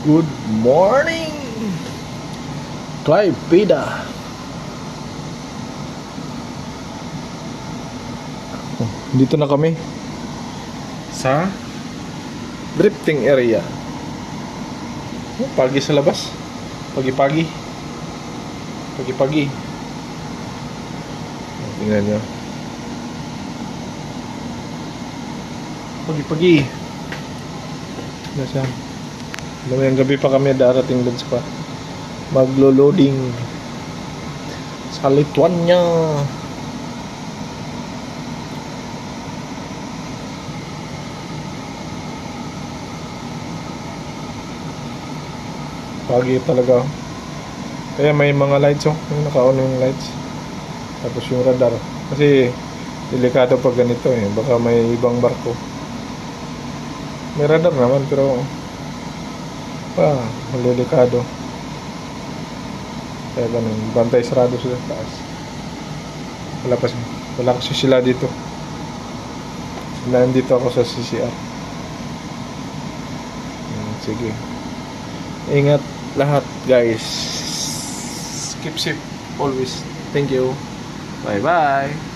Good morning, Clive Pida. Dito na kami sa drifting area. Pagi sa labas. Pagi-pagi. Tingnan nyo. Pagi-pagi. Nasa mamayang gabi pa kami darating dun sa maglo-loading sa Lithuania. Pagi talaga. Kaya may mga lights may naka-on yung lights. Tapos yung radar. Kasi delikado pag ganito baka may ibang barko. May radar naman pero delikado. Kaya ganun, bantay sarado sila sa taas. Wala kasi sila dito. Nandito ako sa CCR. Sige. Ingat lahat guys. Keep safe always. Thank you. Bye bye.